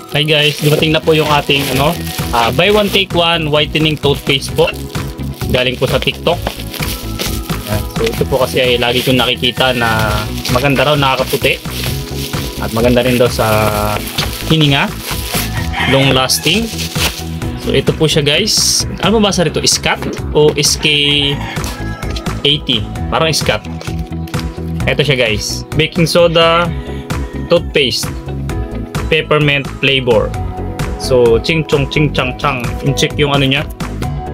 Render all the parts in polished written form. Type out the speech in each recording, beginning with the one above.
Hi guys, dumating na po yung ating buy one take one whitening toothpaste po. Galing po sa TikTok. So ito po kasi ay lagi kong nakikita na maganda raw, nakakaputi. At maganda rin daw sa hininga, long lasting. So ito po siya guys. Ano ba basa rito? Scat o SK80? Parang Scat. Ito siya guys. Baking soda toothpaste, peppermint flavor. So ching chong ching chang chang. In-check yung ano niya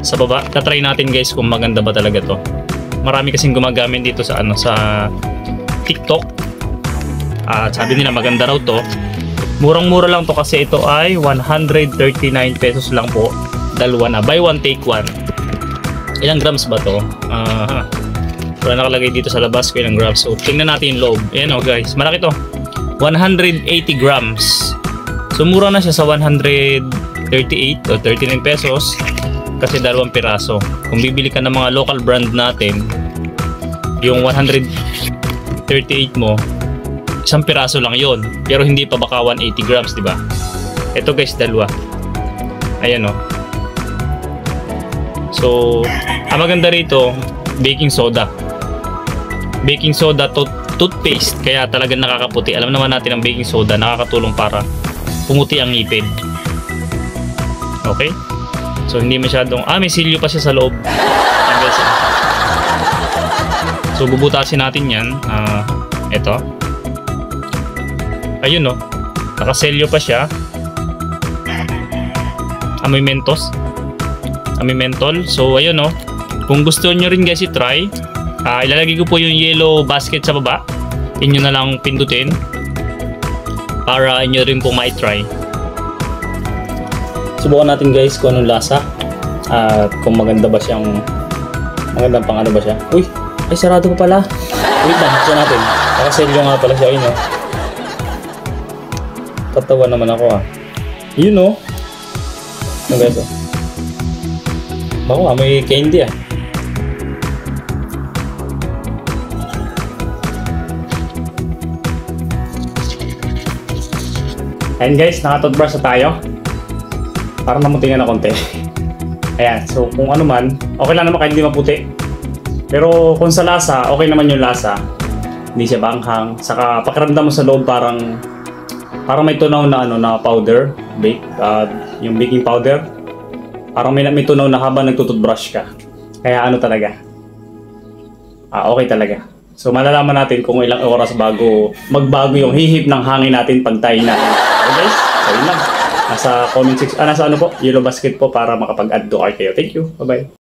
sa baba. Tatry natin guys kung maganda ba talaga to. Marami kasing gumagamit dito sa sa TikTok. Sabi nila maganda raw to. Murang-mura lang to kasi ito ay 139 pesos lang po. Dalawa na. Buy one take one. Ilang grams ba to? Wala nakalagay dito sa labas ko ilang grams. So tingnan natin yung loob. Ayan guys. Malaki to. 180 grams. So mura na siya sa 138 o 39 pesos kasi dalawang piraso. Kung bibili ka ng mga local brand natin, yung 138 mo, isang piraso lang yon. Pero hindi pa baka 180 grams, di ba? Ito guys, dalawa. Ayan So, ang maganda rito, baking soda. Baking soda toothpaste, kaya talagang nakakaputi. Alam naman natin ang baking soda nakakatulong para pumuti ang ngipin. Okay? So hindi masyadong may silyo pa siya sa loob. So bubutasin natin yan. Ito. Ayun nakaselyo pa siya. Amoy mentos. Amoy mentol. So ayun kung gusto nyo rin guys i-try, ilalagay ko po yung yellow basket sa baba. Inyo na lang pindutin para inyo rin po ma-try. Subukan natin guys kung anong lasa at kung maganda ba siyang magandang pang ano ba siya. Uy! Ay sarado pa pala. Wait lang, buksan natin. Nakaselyo nga pala siya. Ayun Tatawa naman ako Yun Ano guys Bako may candy And guys, naka-toothbrush na tayo para mamutingan na konti. Ayan, so kung ano man, okay lang naman kahit hindi maputi. Pero kung sa lasa, okay naman yung lasa. Hindi siya banghang. Saka pakiramdam mo sa loob parang may tunaw na na powder, yung baking powder. Parang may tunaw na habang nagtutoothbrush ka. Kaya talaga. Okay talaga. So malalaman natin kung ilang oras bago magbago yung hihip ng hangin natin pag tayo natin. Okay guys, ayun lang. Nasa comment section, nasa yellow basket po para makapag-add to cart kayo. Thank you. Bye-bye.